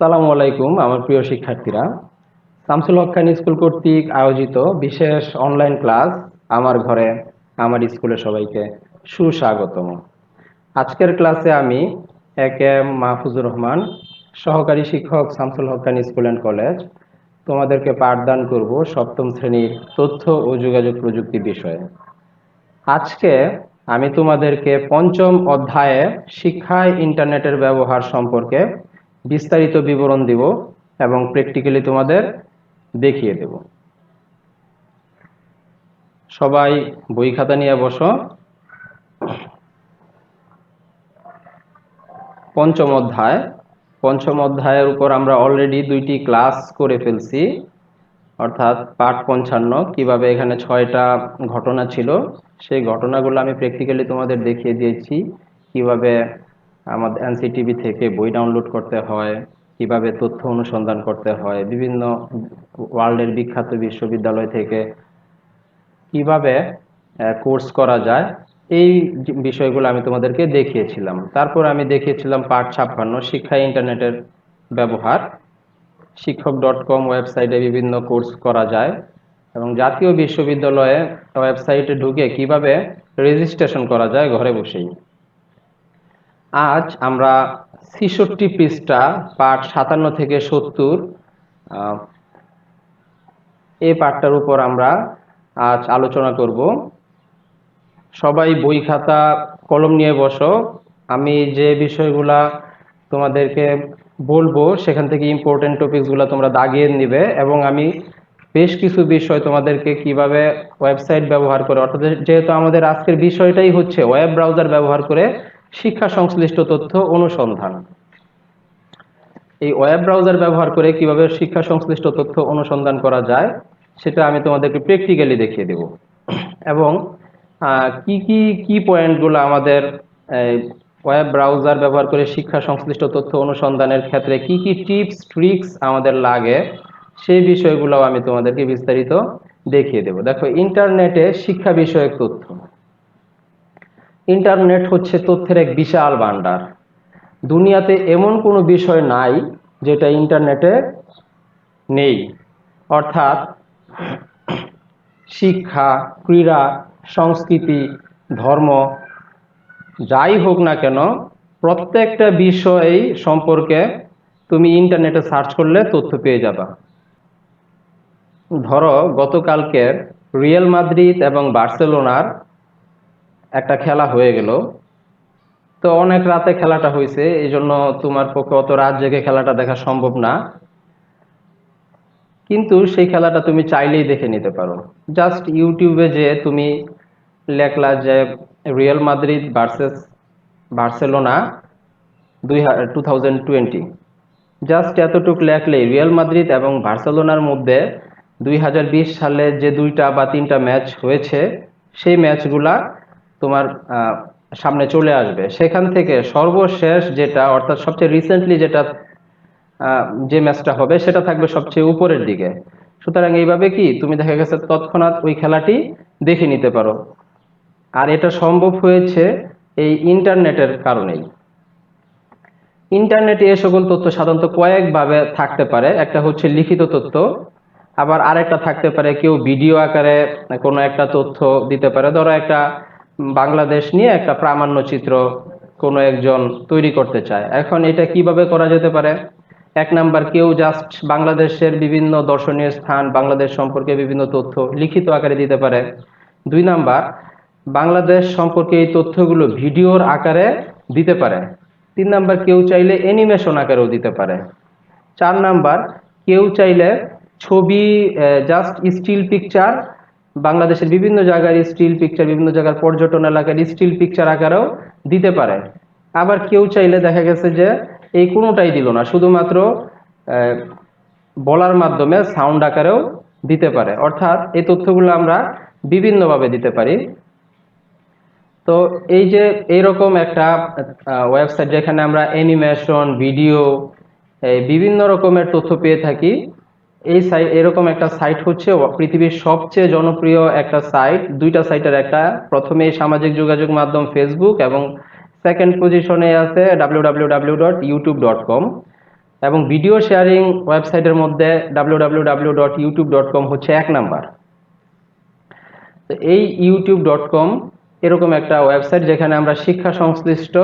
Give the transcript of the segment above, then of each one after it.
আসসালামু আলাইকুম আমার প্রিয় শিক্ষার্থীরা। শামসুল হক খান স্কুল কর্তৃক আয়োজিত বিশেষ অনলাইন ক্লাস আমার ঘরে আমার স্কুলে সবাইকে সুস্বাগতম। আজকের ক্লাসে আমি এম মাহফুজুর রহমান, সহকারী শিক্ষক, Shamsul Haque Khan school and college, তোমাদেরকে পাঠদান করব সপ্তম শ্রেণীর তথ্য ও যোগাযোগ প্রযুক্তি বিষয়ে। আজকে আমি তোমাদেরকে পঞ্চম অধ্যায়ে শিক্ষায় ইন্টারনেটের ব্যবহার সম্পর্কে বিস্তারিত বিবরণ দিব এবং প্র্যাকটিক্যালি তোমাদের দেখিয়ে দেব। সবাই বই খাতা নিয়ে বসো। পঞ্চম অধ্যায়ের উপর আমরা অলরেডি 2টি ক্লাস করে ফেলছি, অর্থাৎ পাঠ 55 কিভাবে এখানে 6টা ঘটনা ছিল সেই ঘটনাগুলো আমি প্র্যাকটিক্যালি তোমাদের দেখিয়ে দিয়েছি। কিভাবে আমাদের এনসিটিভি থেকে বই ডাউনলোড করতে হয়, কিভাবে তথ্য অনুসন্ধান করতে হয়, বিভিন্ন ওয়ার্ল্ডের বিখ্যাত বিশ্ববিদ্যালয় থেকে কিভাবে কোর্স করা যায়, এই বিষয়গুলো আমি তোমাদেরকে দেখিয়েছিলাম। তারপর আমি দেখিয়েছিলাম পাঠ 56 শিক্ষায় ইন্টারনেটের ব্যবহার। শিক্ষক.com ওয়েবসাইটে বিভিন্ন কোর্স করা যায় এবং জাতীয় বিশ্ববিদ্যালয়ে ওয়েবসাইটে ঢুকে কিভাবে রেজিস্ট্রেশন করা যায় ঘরে বসেই। আজ আমরা 66 পৃষ্ঠা পাঠ 57 থেকে 70 এই পাঠটার উপর আমরা আজ আলোচনা করব। সবাই বই খাতা কলম নিয়ে বসো। আমি যে বিষয়গুলা তোমাদেরকে বলবো সেখান থেকে ইম্পর্টেন্ট টপিকসগুলো তোমরা দাগিয়ে নিবে এবং আমি বেশ কিছু বিষয় তোমাদেরকে কিভাবে ওয়েবসাইট ব্যবহার করে, অর্থাৎ যেহেতু আমাদের আজকের বিষয়টাই হচ্ছে ওয়েব ব্রাউজার ব্যবহার করে শিক্ষা সংশ্লিষ্ট তথ্য অনুসন্ধান, এই ওয়েব ব্রাউজার ব্যবহার করে কিভাবে শিক্ষা সংশ্লিষ্ট তথ্য অনুসন্ধান করা যায় সেটা আমি তোমাদেরকে প্র্যাকটিক্যালি দেখিয়ে দেব এবং কি পয়েন্টগুলো আমাদের ওয়েব ব্রাউজার ব্যবহার করে শিক্ষা সংশ্লিষ্ট তথ্য অনুসন্ধানের ক্ষেত্রে কি টিপস ট্রিক্স আমাদের লাগে সেই বিষয়গুলোও আমি তোমাদেরকে বিস্তারিত দেখিয়ে দেব। দেখো, ইন্টারনেটে শিক্ষা বিষয়ক তথ্য। ইন্টারনেট হচ্ছে তথ্যের এক বিশাল ভান্ডার। দুনিয়াতে এমন কোনো বিষয় নাই যেটা ইন্টারনেটে নেই। অর্থাৎ শিক্ষা, ক্রীড়া, সংস্কৃতি, ধর্ম, যাই হোক না কেন প্রত্যেকটা বিষয় সম্পর্কে তুমি ইন্টারনেটে সার্চ করলে তথ্য পেয়ে যাবা। ধরো, গতকালকের রিয়াল মাদ্রিদ এবং বার্সেলোনার একটা খেলা হয়ে গেল। তো অনেক রাতে খেলাটা হয়েছে, এই জন্য তোমার পক্ষে অত রাত জেগে খেলাটা দেখা সম্ভব না, কিন্তু সেই খেলাটা তুমি চাইলেই দেখে নিতে পারো। জাস্ট ইউটিউবে যে তুমি লেখলা যে Real Madrid versus Barcelona 2020, just এতটুক লেখলেই রিয়াল মাদ্রিদ এবং বার্সেলোনার মধ্যে 2020 সালে যে 2টা বা 3টা ম্যাচ হয়েছে সেই ম্যাচগুলা তোমার সামনে চলে আসবে। সেখান থেকে সর্বশেষ যেটা, অর্থাৎ সবচেয়ে রিসেন্টলি যেটা যে ম্যাচটা হবে সেটা থাকবে সবচেয়ে উপরের দিকে। সুতরাং এইভাবে কি তুমি দেখা গেছে তৎক্ষণাৎ ওই খেলাটি দেখে নিতে পারো। আর এটা সম্ভব হয়েছে এই ইন্টারনেটের কারণেই। ইন্টারনেটে এ সকল তথ্য সাধারণত কয়েকভাবে থাকতে পারে। একটা হচ্ছে লিখিত তথ্য, আবার আরেকটা থাকতে পারে কেউ ভিডিও আকারে কোনো একটা তথ্য দিতে পারে। ধরো একটা বাংলাদেশ নিয়ে একটা প্রামাণ্য চিত্র কোনো একজন তৈরি করতে চায়, এখন এটা কিভাবে করা যেতে পারে? 1 নাম্বার, কেউ জাস্ট বাংলাদেশের বিভিন্ন দর্শনীয় স্থান, বাংলাদেশ সম্পর্কে বিভিন্ন তথ্য লিখিত আকারে দিতে পারে। 2 নাম্বার, বাংলাদেশ সম্পর্কে এই তথ্যগুলো ভিডিওর আকারে দিতে পারে। 3 নাম্বার, কেউ চাইলে অ্যানিমেশন আকারেও দিতে পারে। 4 নাম্বার, কেউ চাইলে ছবি, জাস্ট স্টিল পিকচার, বাংলাদেশের বিভিন্ন জায়গার স্টিল পিকচার, বিভিন্ন জায়গার পর্যটন এলাকার স্টিল পিকচার আকারেও দিতে পারে। আবার কেউ চাইলে দেখা গেছে যে এই কোনোটাই দিল না, শুধুমাত্র বলার মাধ্যমে সাউন্ড আকারেও দিতে পারে। অর্থাৎ এই তথ্যগুলো আমরা বিভিন্নভাবে দিতে পারি। তো এই যে এইরকম একটা ওয়েবসাইট যেখানে আমরা অ্যানিমেশন, ভিডিও, বিভিন্ন রকমের তথ্য পেয়ে থাকি, এই সাইট, এরকম একটা সাইট হচ্ছে পৃথিবীর সবচেয়ে জনপ্রিয় একটা সাইট। 2টা সাইটের একটা, প্রথমে সামাজিক যোগাযোগ মাধ্যম ফেসবুক এবং সেকেন্ড পজিশনে আছে www.youtube.com। এবং ভিডিও শেয়ারিং ওয়েবসাইটের মধ্যে www.youtube.com হচ্ছে 1 নাম্বার। তো এই youtube.com এরকম একটা ওয়েবসাইট যেখানে আমরা শিক্ষা সংশ্লিষ্ট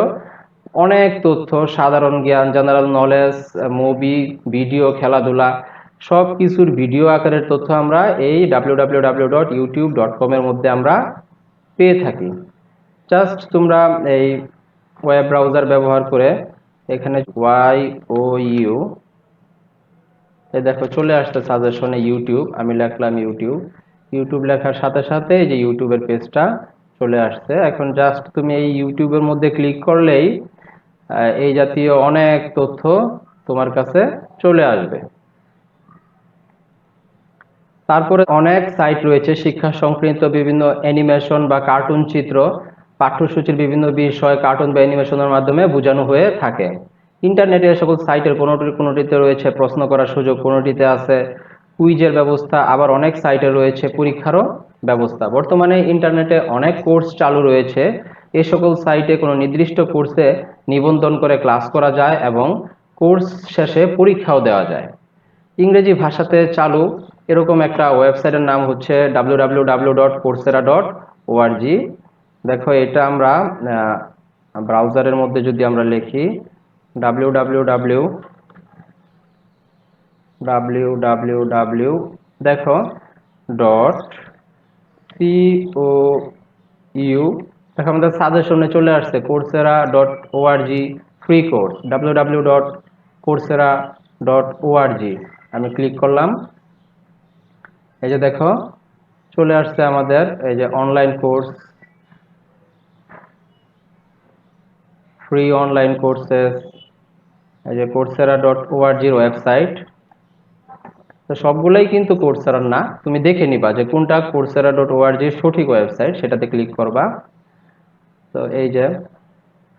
অনেক তথ্য, সাধারণ জ্ঞান, জেনারেল নলেজ, মুভি, ভিডিও, খেলাধুলা সব কিছুর ভিডিও আকারের তথ্য আমরা এই www.youtube.com এর মধ্যে আমরা পেয়ে থাকি। জাস্ট তোমরা এই ওয়েব ব্রাউজার ব্যবহার করে এখানে YOU এই দেখো চলে আসছে সাজেশনে ইউটিউব, আমি লিখলাম ইউটিউব লেখার সাথে সাথে এই যে ইউটিউবের পেজটা চলে আসছে। এখন জাস্ট তুমি এই ইউটিউবের মধ্যে ক্লিক করলেই এই জাতীয় অনেক তথ্য তোমার কাছে চলে আসবে। তারপরে অনেক সাইট রয়েছে শিক্ষা সংক্রান্ত বিভিন্ন অ্যানিমেশন বা কার্টুন চিত্র, পাঠ্যসূচির বিভিন্ন বিষয় কার্টুন বা অ্যানিমেশনের মাধ্যমে বোঝানো হয়ে থাকে। ইন্টারনেটে এ সকল সাইটের কোনোটিতে রয়েছে প্রশ্ন করার সুযোগ, কোনোটিতে আছে কুইজের ব্যবস্থা, আবার অনেক সাইটে রয়েছে পরীক্ষারও ব্যবস্থা। বর্তমানে ইন্টারনেটে অনেক কোর্স চালু রয়েছে। এ সকল সাইটে কোনো নির্দিষ্ট কোর্সে নিবন্ধন করে ক্লাস করা যায় এবং কোর্স শেষে পরীক্ষাও দেওয়া যায়। ইংরেজি ভাষাতে চালু এরকম একটা ওয়েবসাইটের নাম হচ্ছে www.coursera.org। দেখো এটা আমরা ব্রাউজারের মধ্যে যদি আমরা লিখি www দেখো .cou দেখো আমাদের সাজেশনে চলে আসছে coursera.org ফ্রি কোর্স www.coursera.org। আমি ক্লিক করলাম, এই যে দেখো চলে আসছে আমাদের এই যে online course, free online courses, এই যে coursera.org এর ওয়েবসাইট। তো সবগুলাই কিন্তু coursera না, তুমি দেখে নিবা যে কোনটা coursera.org এর সঠিক ওয়েবসাইট, সেটাতে ক্লিক করবা। তো এই যে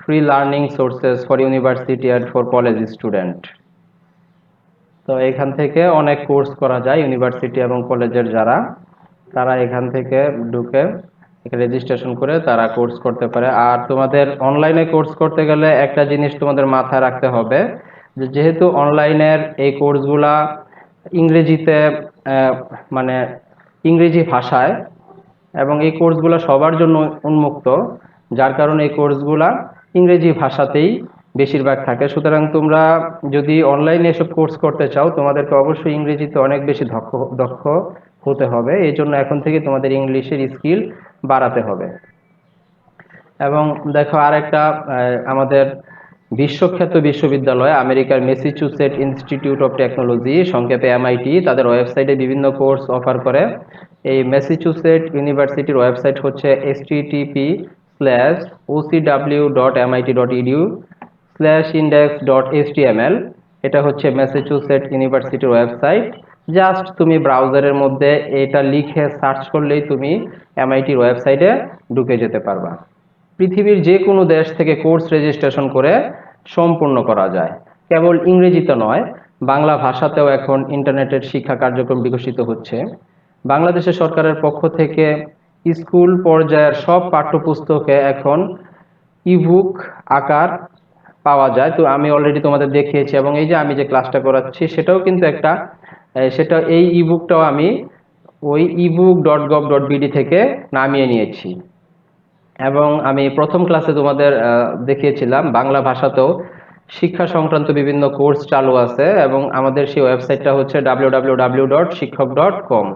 free learning sources for university and for college student, তো এখান থেকে অনেক কোর্স করা যায় ইউনিভার্সিটি এবং কলেজের যারা, তারা এখান থেকে ঢুকে রেজিস্ট্রেশন করে তারা কোর্স করতে পারে। আর তোমাদের অনলাইনে কোর্স করতে গেলে একটা জিনিস তোমাদের মাথায় রাখতে হবে যে যেহেতু অনলাইনের এই কোর্সগুলা ইংরেজিতে মানে ইংরেজি ভাষায় এবং এই কোর্সগুলো সবার জন্য উন্মুক্ত, যার কারণে এই কোর্সগুলা ইংরেজি ভাষাতেই বেশিরভাগ থাকে। সুতরাং তোমরা যদি অনলাইনে এসব কোর্স করতে চাও তোমাদেরকে অবশ্যই ইংরেজিতে অনেক বেশি দক্ষ হতে হবে। এই জন্য এখন থেকে তোমাদের ইংলিশের স্কিল বাড়াতে হবে। এবং দেখো আরেকটা আমাদের বিশ্বখ্যাত বিশ্ববিদ্যালয় আমেরিকার ম্যাসাচুসেটস ইনস্টিটিউট অফ টেকনোলজি, সংক্ষেপে MIT, তাদের ওয়েবসাইটে বিভিন্ন কোর্স অফার করে। এই ম্যাসাচুসেটস ইউনিভার্সিটির ওয়েবসাইট হচ্ছে http://ocw.mit.edu/index.html। এটা হচ্ছে ম্যাসাচুসেটস ইউনিভার্সিটির ওয়েবসাইট। জাস্ট তুমি ব্রাউজারের মধ্যে এটা লিখে সার্চ করলেই তুমি MITর ওয়েবসাইটে ঢুকে যেতে পারবা। পৃথিবীর যে কোনো দেশ থেকে কোর্স রেজিস্ট্রেশন করে সম্পূর্ণ করা যায়। কেবল ইংরেজিতে নয়, বাংলা ভাষাতেও এখন ইন্টারনেটের শিক্ষা কার্যক্রম বিকশিত হচ্ছে। বাংলাদেশের সরকারের পক্ষ থেকে স্কুল পর্যায়ের সব পাঠ্যপুস্তকে এখন ইবুক আকার পাওয়া যায়। তো আমি অলরেডি তোমাদের দেখিয়েছি এবং এই যে আমি যে ক্লাসটা করাচ্ছি সেটাও কিন্তু একটা সেটা এই ইবুকটাও আমি ওই ebook.gov.bd থেকে নামিয়ে নিয়েছি। এবং আমি প্রথম ক্লাসে তোমাদের দেখিয়েছিলাম বাংলা ভাষাতেও শিক্ষা সংক্রান্ত বিভিন্ন কোর্স চালু আছে এবং আমাদের সেই ওয়েবসাইটটা হচ্ছে www.shiক্ষক.com।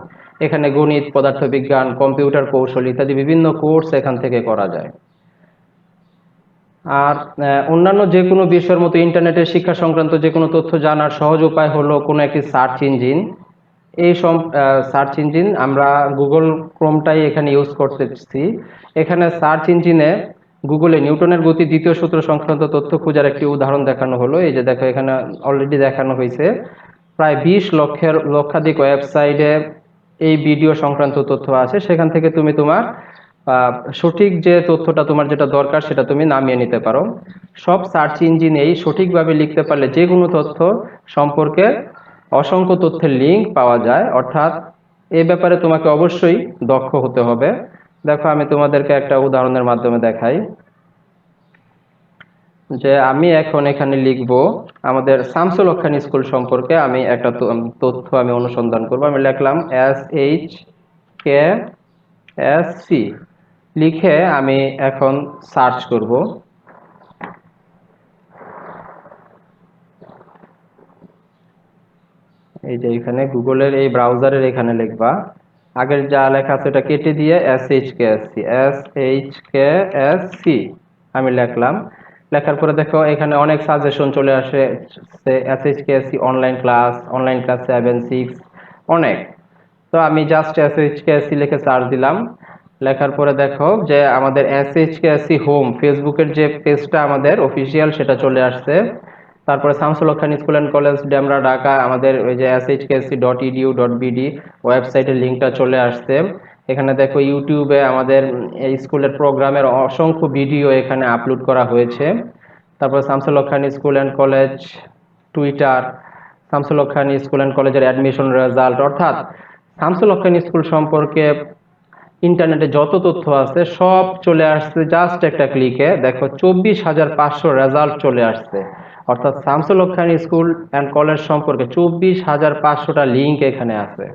এখানে গণিত, পদার্থবিজ্ঞান, কম্পিউটার কৌশল ইত্যাদি বিভিন্ন কোর্স এখান থেকে করা যায়। আর অন্যান্য যে কোনো বিষয়ের মতো ইন্টারনেটের শিক্ষা সংক্রান্ত যে কোনো তথ্য জানার সহজ উপায় হলো কোনো একটি সার্চ ইঞ্জিন। এই সব সার্চ ইঞ্জিন আমরা গুগল ক্রোমটাই এখানে ইউজ করতেছি। এখানে সার্চ ইঞ্জিনে গুগলে নিউটনের গতি দ্বিতীয় সূত্র সংক্রান্ত তথ্য খোঁজার একটি উদাহরণ দেখানো হলো। এই যে দেখো এখানে অলরেডি দেখানো হয়েছে প্রায় 20 লক্ষাধিক ওয়েবসাইটে এই ভিডিও সংক্রান্ত তথ্য আছে। সেখান থেকে তুমি তোমার সঠিক যে তথ্যটা তোমার যেটা দরকার সেটা তুমি নামিয়ে নিতে পারো। সব সার্চ ইঞ্জিনেই সঠিকভাবে লিখতে পারলে যে কোনো তথ্য সম্পর্কে অসংখ্য তথ্যের লিঙ্ক পাওয়া যায়, অর্থাৎ এই ব্যাপারে তোমাকে অবশ্যই দক্ষ হতে হবে। দেখো আমি তোমাদেরকে একটা উদাহরণের মাধ্যমে দেখাই। যে আমি এখন এখানে লিখব আমাদের শামসুল হক খান স্কুল সম্পর্কে আমি একটা তথ্য আমি অনুসন্ধান করব। আমি লিখলাম SHKSC, লিখে আমি এখন সার্চ করব। এই যে এখানে গুগলের এই ব্রাউজারের এখানে লিখবা, আগের যা লেখা আছে এটা কেটে দিয়ে SHKSC আমি লিখলাম। লেখার পরে দেখো এখানে অনেক সাজেশন চলে আসে, SHKSC অনলাইন ক্লাস 7, 6 অনেক। তো আমি জাস্ট SHKSC লিখে সার্চ দিলাম। লেখার পরে দেখো যে আমাদের SHKSC হোম ফেসবুকের যে পেজটা আমাদের অফিসিয়াল সেটা চলে আসছে। তারপরে Shamsul Haque Khan school and college Demra Dhaka আমাদের ওই যে shksc.edu.bd ওয়েবসাইটের লিঙ্কটা চলে আসছে। এখানে দেখো ইউটিউবে আমাদের এই স্কুলের প্রোগ্রামের অসংখ্য ভিডিও এখানে আপলোড করা হয়েছে। তারপর Shamsul Haque Khan school and college Twitter, Shamsul Haque Khan school and কলেজের অ্যাডমিশন রেজাল্ট, অর্থাৎ শামসুল হক খান স্কুল সম্পর্কে ইন্টারনেটে যত তথ্য আছে সব চলে আসছে জাস্ট একটা ক্লিকে। দেখো 24,500 রেজাল্ট চলে আসছে, অর্থাৎ Shamsul Haque Khan school and college সম্পর্কে 24,500টা লিঙ্ক এখানে আছে।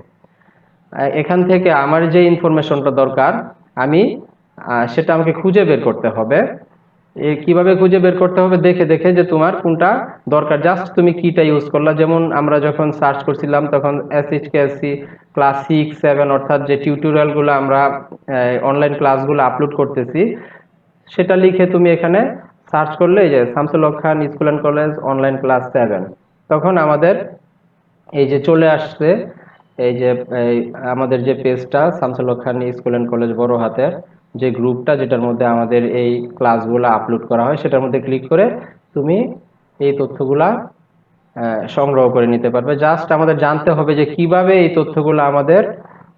এখান থেকে আমার যে ইনফরমেশনটা দরকার আমি সেটা আমাকে খুঁজে বের করতে হবে। কিভাবে খুঁজে বের করতে হবে? দেখে দেখে যে তোমার কোনটা দরকার, জাস্ট তুমি কিটা ইউজ করলা। যেমন আমরা যখন সার্চ করছিলাম তখন SHKSC ক্লাস 6, 7 অর্থাৎ যে টিউটোরিয়ালগুলো আমরা অনলাইন ক্লাসগুলো আপলোড করতেছি সেটা লিখে তুমি এখানে সার্চ করলে এই যে Shamsul Haque Khan school and college online class 7, তখন আমাদের এই যে চলে আসছে এই যে এই আমাদের যে পেজটা Shamsul Haque Khan school and college বড় হাতের যে গ্রুপটা, যেটার মধ্যে আমাদের এই ক্লাসগুলো আপলোড করা হয়, সেটার মধ্যে ক্লিক করে তুমি এই তথ্যগুলা সংগ্রহ করে নিতে পারবে। জাস্ট আমাদের জানতে হবে যে কিভাবে এই তথ্যগুলো আমাদের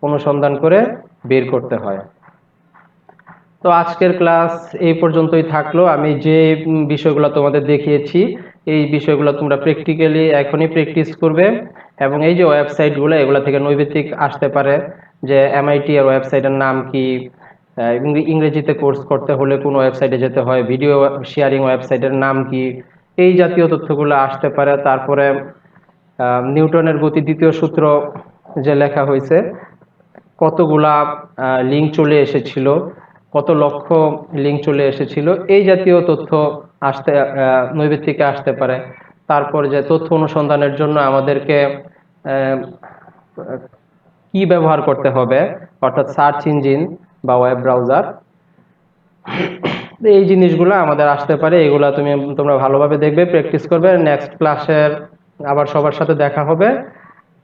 অনুসন্ধান করে বের করতে হয়। তো আজকের ক্লাস এই পর্যন্তই থাকলো। আমি যে বিষয়গুলো তোমাদের দেখিয়েছি এই বিষয়গুলো তোমরা প্র্যাকটিক্যালি এখনই প্র্যাকটিস করবে, এবং এই যে ওয়েবসাইটগুলো এগুলো থেকে নৈবেতিক আসতে পারে যে MIT এর ওয়েবসাইটের নাম কি, ইংরেজিতে কোর্স করতে হলে কোন ওয়েবসাইটে যেতে হয়, ভিডিও শেয়ারিং ওয়েবসাইটের নাম কি, এই জাতীয় তথ্যগুলো আসতে পারে। তারপরে নিউটনের গতি দ্বিতীয় সূত্র যে লেখা হয়েছে কতগুলা লিঙ্ক চলে এসেছিল, কত লক্ষ লিঙ্ক চলে এসেছিল, এই জাতীয় তথ্য আসতে নৈবেত্তিকে আসতে পারে। তারপর যে তথ্য অনুসন্ধানের জন্য আমাদেরকে আহ, কি ব্যবহার করতে হবে, অর্থাৎ সার্চ ইঞ্জিন বা ওয়েব ব্রাউজার, এই জিনিসগুলো আমাদের আসতে পারে। এগুলা তোমরা ভালোভাবে দেখবে, প্র্যাকটিস করবে। নেক্সট ক্লাসের আবার সবার সাথে দেখা হবে।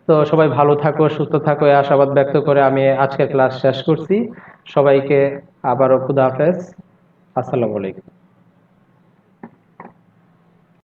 তো সবাই ভালো থাকো, সুস্থ থাকো, এই আশাবাদ ব্যক্ত করে আমি আজকের ক্লাস শেষ করছি। সবাইকে আবারও খুদা হাফেজ, আসসালামু আলাইকুম।